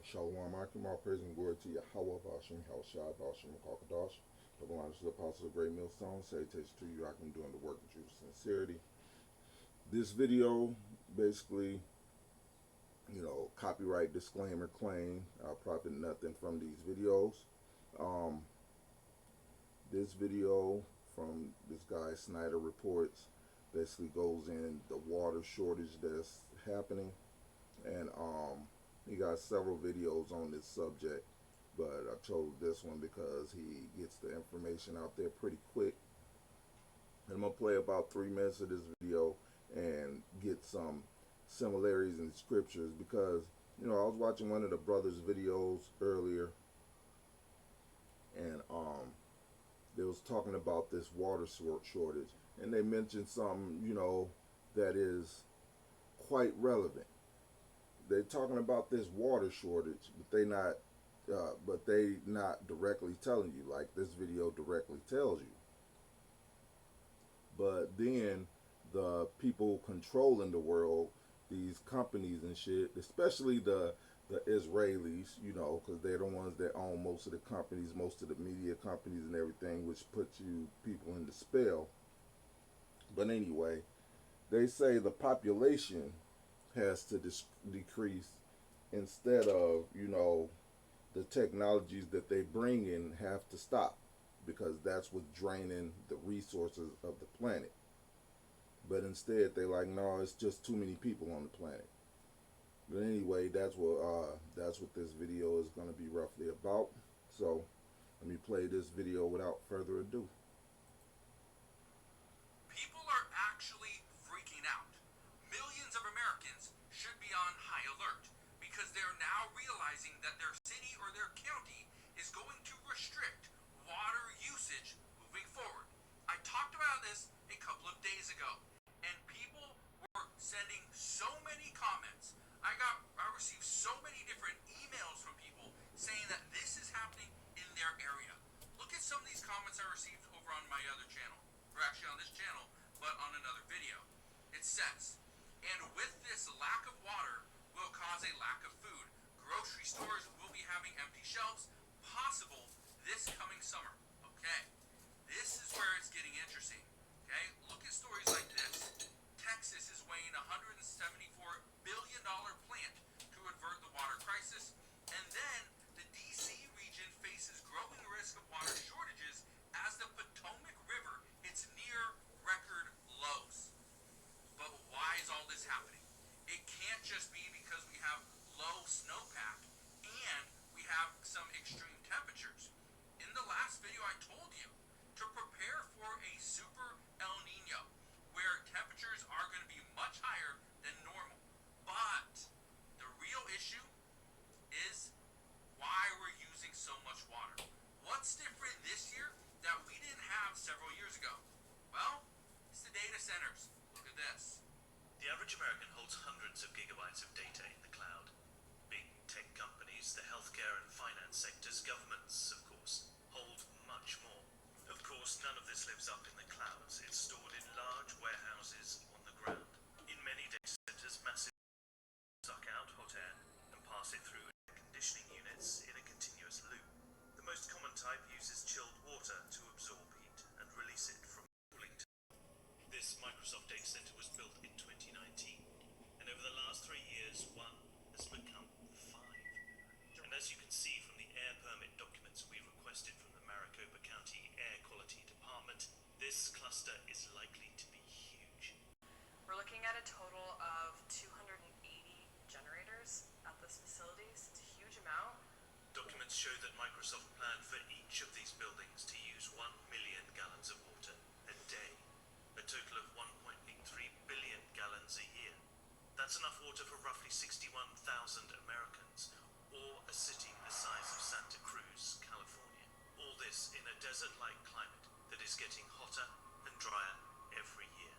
Shalom, Akim, all praise and glory to Yahweh, Bashim, Halshai, Bashim, Kakadash. Double honors to the apostle of the great millstone. Salutations to you, Akim, doing the work of truth and sincerity. This video, basically, copyright disclaimer claim. I'll profit nothing from these videos. This video from this guy, Snyder Reports, basically goes in the water shortage that's happening. And he got several videos on this subject, but I chose this one because he gets the information out there pretty quick. And I'm going to play about 3 minutes of this video and get some similarities in the scriptures because, I was watching one of the brothers' videos earlier, and they was talking about this water shortage, and they mentioned something, that is quite relevant. They're talking about this water shortage, but they not directly telling you, like this video directly tells you. But then the people controlling the world, these companies and shit, especially the Israelis, because they're the ones that own most of the companies, most of the media companies and everything, which puts you people in the spell. But anyway, they say the population has to decrease instead of, the technologies that they bring in have to stop, because that's what's draining the resources of the planet. But instead they're like, no, it's just too many people on the planet. But anyway, that's what this video is going to be roughly about. So let me play this video without further ado. People are actually freaking out. Millions of Americans should be on high alert because they're now realizing that their city or their county is going to restrict water usage moving forward. I talked about this a couple of days ago, and people were sending so many comments. I received so many different emails from people saying that this is happening in their area. Look at some of these comments I received over on my other channel, or actually on this channel, but on another video. It says, and with this lack of water will cause a lack of food. Grocery stores will be having empty shelves, possible this coming summer. Okay, this is where it's getting interesting. Okay, look at stories like this. Texas is weighing $174 billion plant to avert the water crisis, and then the DC region faces growing risk of water shortages as the Potomac River hits near record lows. But why is all this happening? It can't just be because we have low snowpack and we have some extreme temperatures. In the last video I told you to prepare for a super El Nino where temperatures are going to be much higher than normal. But the real issue is why we're using so much water. What's different this year that we didn't have several years ago? Well, it's the data centers. Look at this. The average American holds hundreds of gigabytes of data in the cloud. Big tech companies, the healthcare and finance sectors, governments, of course, hold much more. Of course, none of this lives up in the clouds. It's stored in large warehouses on the ground. In many data centers, massive suck out hot air and pass it through air conditioning units in a continuous loop. The most common type uses chilled water to absorb heat and release it from cooling tower. This Microsoft data center was built in 2019, and over the last 3 years, one has become 5. And as you can see from the air permit documents we requested from the Maricopa County Air Quality Department, this cluster is likely to be huge. We're looking at a total of 280 generators at this facility. So it's a huge amount. Documents show that Microsoft planned for each of these buildings to use 1 million gallons of water a day, a total of 1.83 billion gallons a year. That's enough water for roughly 61,000 Americans, or a city the size of Santa Cruz, California. All this in a desert-like climate that is getting hotter and drier every year.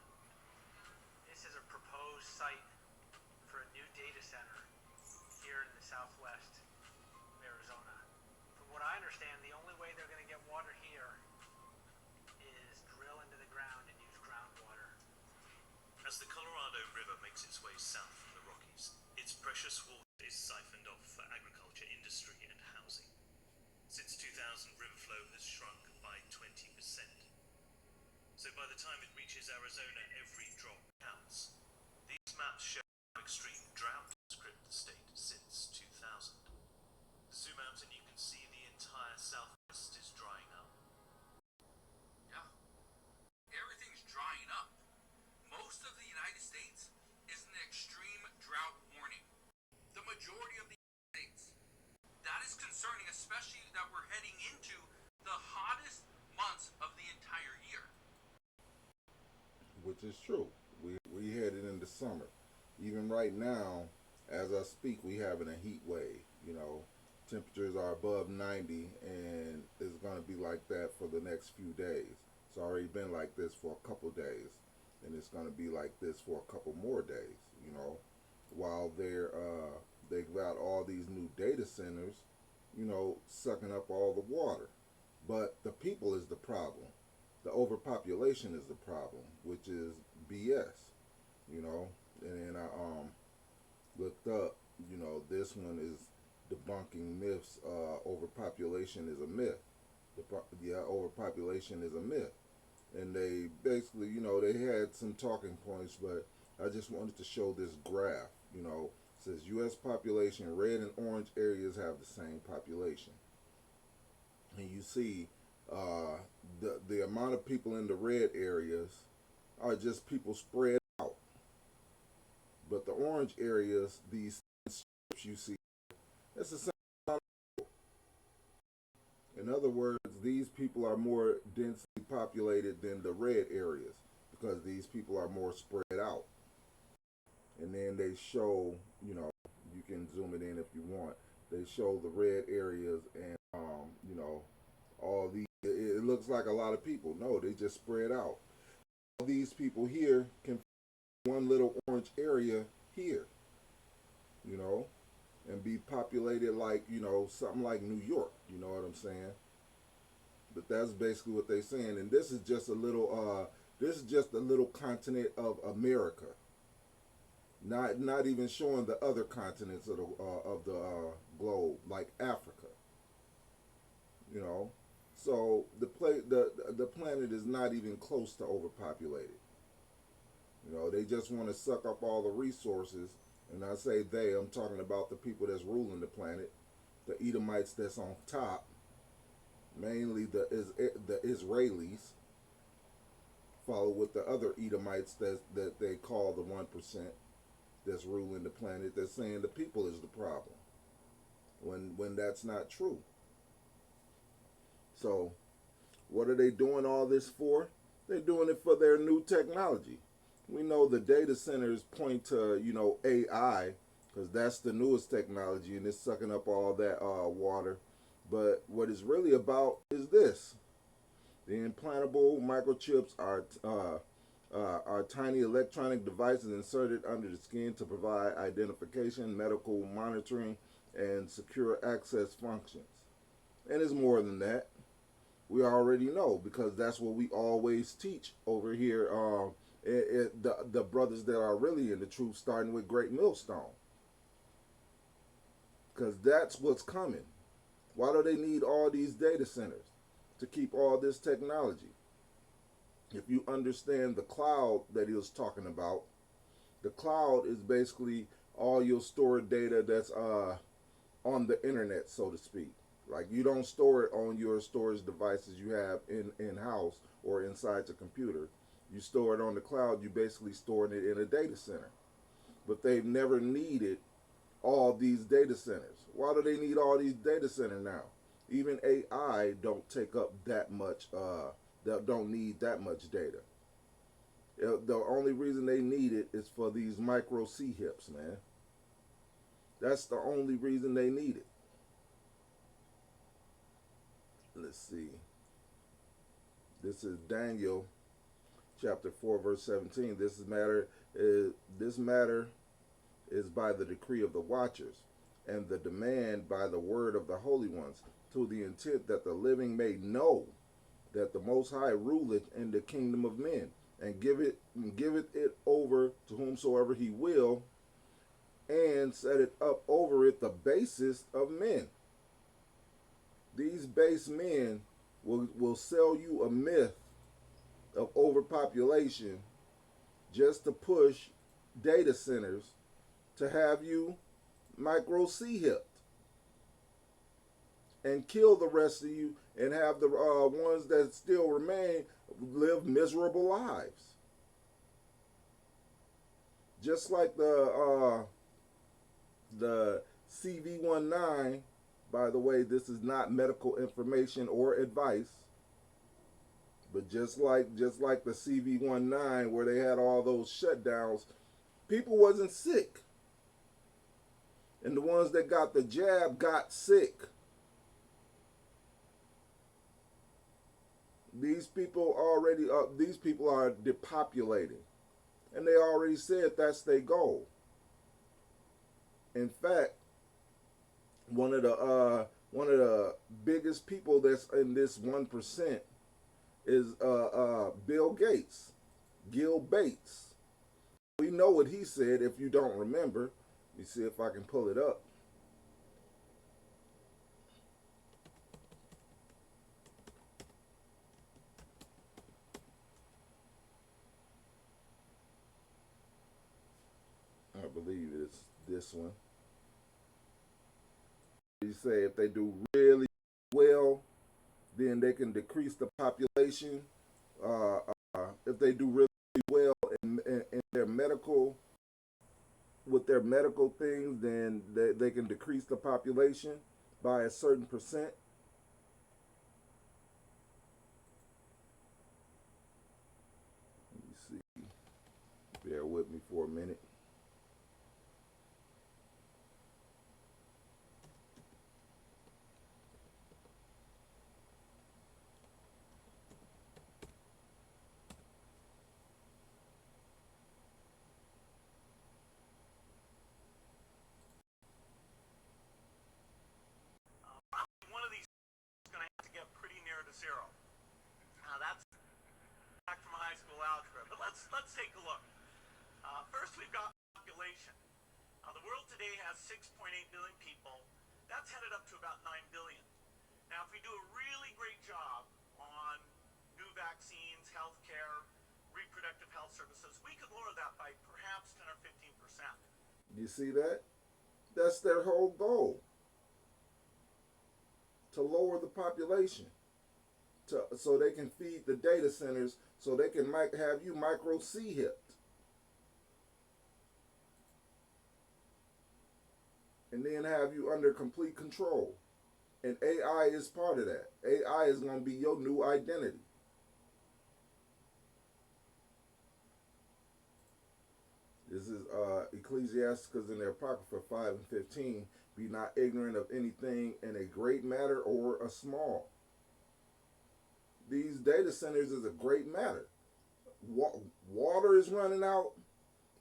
This is a proposed site for a new data center here in the southwest of Arizona. From what I understand, the only way they're going to get water here is drill into the ground and use groundwater. As the Colorado River makes its way south from the Rockies, its precious water is siphoned off for agriculture so by the time it reaches Arizona, every drop counts. These maps show how extreme drought has gripped the state since 2000. Zoom out and you can see the entire southwest is drying up. Yeah. Everything's drying up. Most of the United States is in an extreme drought warning. The majority of the United States. That is concerning, especially that we're heading into the hottest months of the entire year. Which is true. We headed into summer. Even right now, as I speak, we having a heat wave. You know, temperatures are above 90, and it's going to be like that for the next few days. It's already been like this for a couple days, and it's going to be like this for a couple more days. You know, while they've got all these new data centers, you know, sucking up all the water. But the people is the problem. The overpopulation is the problem, which is BS. You know, and then I looked up. You know, this one is debunking myths. Overpopulation is a myth. Yeah, overpopulation is a myth. And they basically, you know, they had some talking points, but I just wanted to show this graph. You know, it says U.S. population, red and orange areas have the same population. And you see the amount of people in the red areas are just people spread out. But the orange areas, these strips you see, it's the same amount of people. In other words, these people are more densely populated than the red areas because these people are more spread out. And then they show, you know, you can zoom it in if you want. They show the red areas and, you know, all these. It looks like a lot of people. No, they just spread out. All these people here can one little orange area here, you know, and be populated like, you know, something like New York. You know what I'm saying? But that's basically what they're saying. And this is just a little. This is just a little continent of America. Not even showing the other continents of the globe, like Africa. You know, so the planet is not even close to overpopulated. You know, they just want to suck up all the resources, and I say they. I'm talking about the people that's ruling the planet, the Edomites that's on top, mainly the Israelis, followed with the other Edomites that they call the 1% that's ruling the planet. They're saying the people is the problem, when that's not true. So, what are they doing all this for? They're doing it for their new technology. We know the data centers point to, you know, AI, because that's the newest technology and it's sucking up all that water. But what it's really about is this. The implantable microchips are tiny electronic devices inserted under the skin to provide identification, medical monitoring, and secure access functions. And it's more than that. We already know because that's what we always teach over here. The brothers that are really in the truth, starting with Great Millstone, because that's what's coming. Why do they need all these data centers to keep all this technology? If you understand the cloud that he was talking about, the cloud is basically all your stored data that's on the internet, so to speak. Like, you don't store it on your storage devices you have in house or inside your computer. You store it on the cloud. You basically storing it in a data center. But they've never needed all these data centers. Why do they need all these data centers now? Even AI don't take up that much. Don't need that much data. The only reason they need it is for these micro C hips, man. That's the only reason they need it. Let's see. This is Daniel chapter 4 verse 17. This matter is by the decree of the watchers, and the demand by the word of the holy ones, to the intent that the living may know that the Most High ruleth in the kingdom of men, and giveth it over to whomsoever he will, and set it up over it the basest of men. These base men will sell you a myth of overpopulation just to push data centers to have you micro C hipped and kill the rest of you and have the ones that still remain live miserable lives. Just like the CV19. By the way, this is not medical information or advice, but just like the CV19 where they had all those shutdowns, people wasn't sick, and the ones that got the jab got sick. These people are depopulating, and they already said that's their goal. In fact, one of the biggest people that's in this 1% is Bill Gates, Gil Bates. We know what he said. If you don't remember, let me see if I can pull it up. I believe it's this one. You say if they do really well, then they can decrease the population. If they do really well in their medical, with their medical things, then they can decrease the population by a certain percent. Let me see. Bear with me for a minute. One of these is going to have to get pretty near to zero. Now that's back from high school algebra, but let's take a look. First, we've got population. The world today has 6.8 billion people. That's headed up to about 9 billion. Now, if we do a really great job on new vaccines, healthcare, reproductive health services, we could lower that by perhaps 10 or 15%. You see that? That's their whole goal. To lower the population, so they can feed the data centers, so they can have you micro C hipped, and then have you under complete control. And AI is part of that. AI is going to be your new identity. This is Ecclesiasticus in the Apocrypha 5 and 15. Be not ignorant of anything in a great matter or a small. These data centers is a great matter. Water is running out.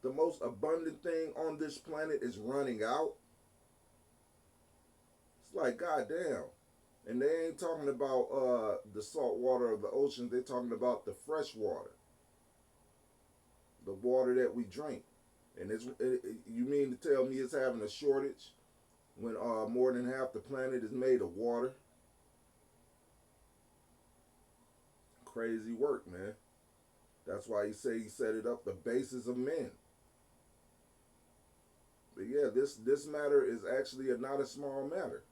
The most abundant thing on this planet is running out. It's like, goddamn. And they ain't talking about the salt water of the ocean. They're talking about the fresh water. The water that we drink. And you mean to tell me it's having a shortage when more than half the planet is made of water? Crazy work, man. That's why he say he set it up the basis of men. But yeah, this matter is actually not a small matter.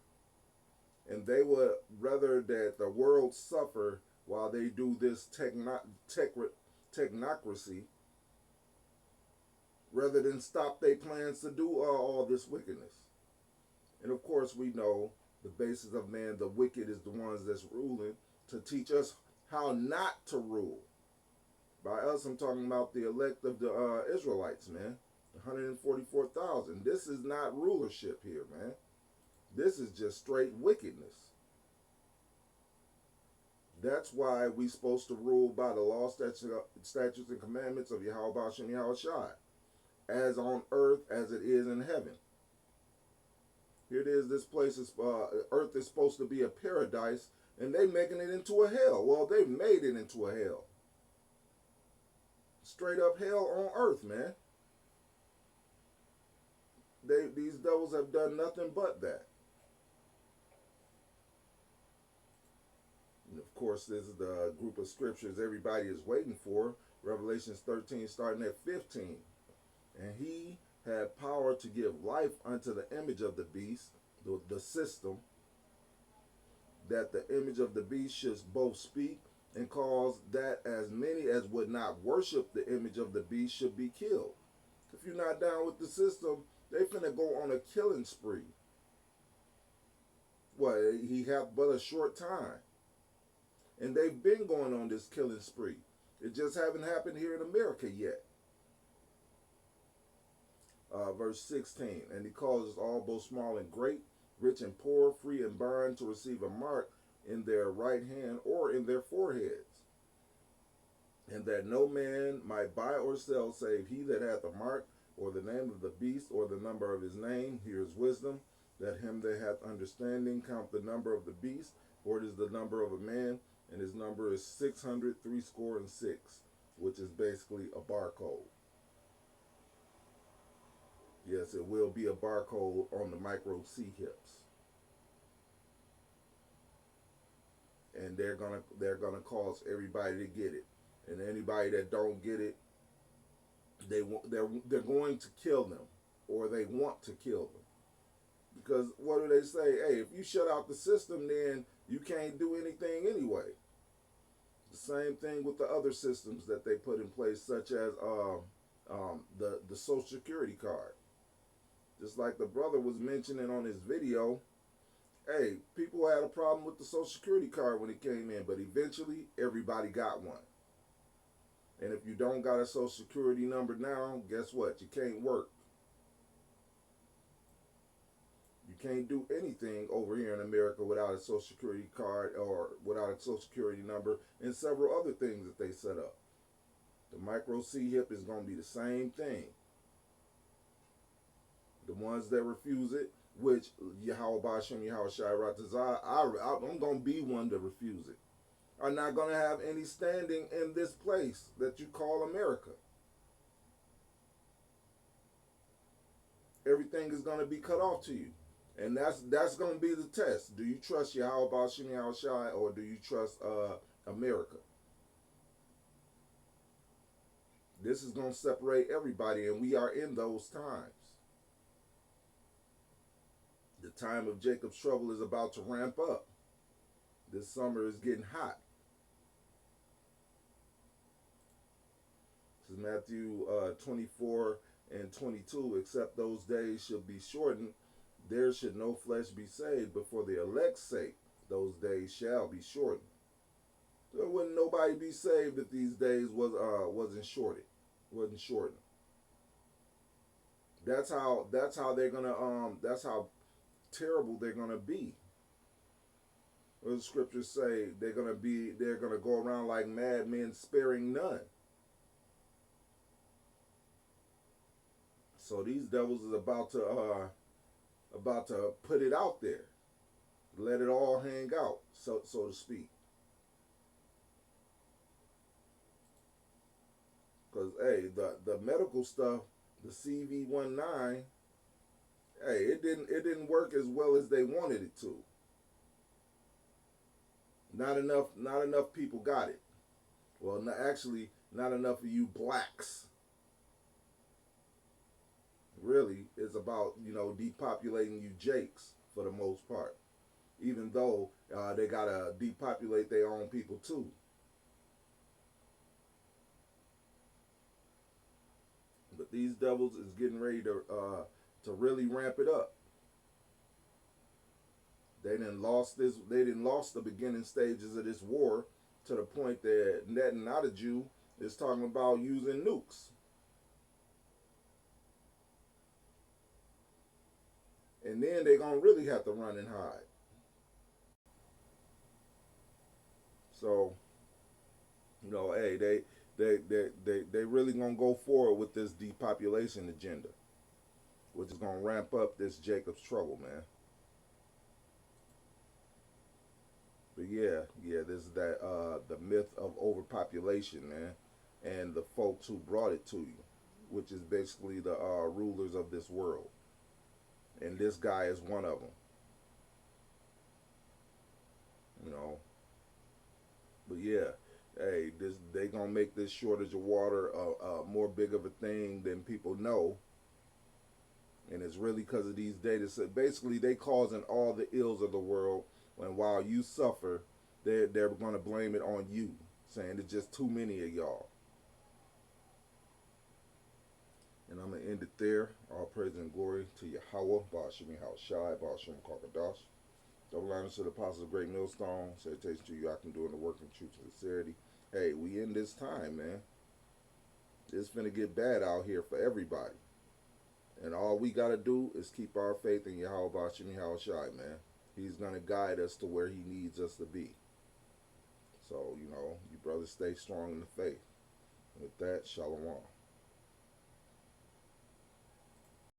And they would rather that the world suffer while they do this technocracy rather than stop their plans to do all this wickedness. And of course, we know the basis of man, the wicked is the ones that's ruling to teach us how not to rule. By us, I'm talking about the elect of the Israelites, man. 144,000. This is not rulership here, man. This is just straight wickedness. That's why we supposed to rule by the law, statutes, and commandments of Yahweh Hashem Yahushai, as on earth as it is in heaven. Here it is. This place is earth is supposed to be a paradise, and they making it into a hell. Well, they've made it into a hell. Straight up hell on earth, man. These devils have done nothing but that. of course, this is the group of scriptures everybody is waiting for. Revelations 13, starting at 15. And he had power to give life unto the image of the beast, the system, that the image of the beast should both speak and cause that as many as would not worship the image of the beast should be killed. If you're not down with the system, they finna go on a killing spree. Well, he had but a short time. And they've been going on this killing spree. It just haven't happened here in America yet. Verse 16, and he causes all, both small and great, rich and poor, free and bond, to receive a mark in their right hand or in their foreheads, and that no man might buy or sell save he that hath a mark, or the name of the beast, or the number of his name. Here's wisdom. Let him that hath understanding count the number of the beast, for it is the number of a man, and his number is 666, which is basically a barcode. Yes, it will be a barcode on the micro C hips. And they're gonna cause everybody to get it. And anybody that don't get it, they're going to kill them, or they want to kill them. Because what do they say? Hey, if you shut out the system, then you can't do anything anyway. The same thing with the other systems that they put in place, such as the Social Security card. Just like the brother was mentioning on his video, hey, people had a problem with the Social Security card when it came in, but eventually everybody got one. And if you don't got a Social Security number now, guess what? You can't work. You can't do anything over here in America without a Social Security card or without a Social Security number, and several other things that they set up. The micro C hip is going to be the same thing. The ones that refuse it, which Yahweh Bashem, Yahweh Shai Ratazah, I'm going to be one to refuse it, are not going to have any standing in this place that you call America. Everything is going to be cut off to you. And that's going to be the test. Do you trust Yahweh Bashem, Yahweh Shai, or do you trust America? This is going to separate everybody, and we are in those times. The time of Jacob's trouble is about to ramp up. This summer is getting hot. This is Matthew 24 and 22. Except those days should be shortened, there should no flesh be saved, but for the elect's sake, those days shall be shortened. There wouldn't nobody be saved if these days wasn't shortened. That's how they're gonna that's how terrible they're gonna be. What the scriptures say, they're gonna go around like madmen, sparing none. So these devils is about to put it out there, let it all hang out, so to speak. Because hey, the medical stuff, the CV19, hey, it didn't work as well as they wanted it to. Not enough people got it. Well, actually, not enough of you blacks. Really, it's about, depopulating you Jakes for the most part. Even though they gotta depopulate their own people too. But these devils is getting ready to really ramp it up. They didn't lost the beginning stages of this war to the point that Netanyahu is talking about using nukes. And then they're gonna really have to run and hide. So, hey, they really gonna go forward with this depopulation agenda, which is gonna ramp up this Jacob's trouble, man. But yeah, this is the myth of overpopulation, man, and the folks who brought it to you, which is basically the rulers of this world, and this guy is one of them. But yeah, hey, this they gonna make this shortage of water more big of a thing than people know, and it's really because of these data. So basically, they causing all the ills of the world. When while you suffer, they're gonna blame it on you, saying it's just too many of y'all. And I'm gonna end it there. All praise and glory to Yahweh, Ba'ashim Shai, Ba'ashim Kakadash. Double honors to the apostles of Great Millstone. Salutations to you, I can do in the work and truth and sincerity. Hey, we in this time, man. It's finna get bad out here for everybody. And all we gotta do is keep our faith in Yahweh Ba'ashim Shai, man. He's gonna guide us to where he needs us to be. So, you brothers stay strong in the faith. With that, shalom.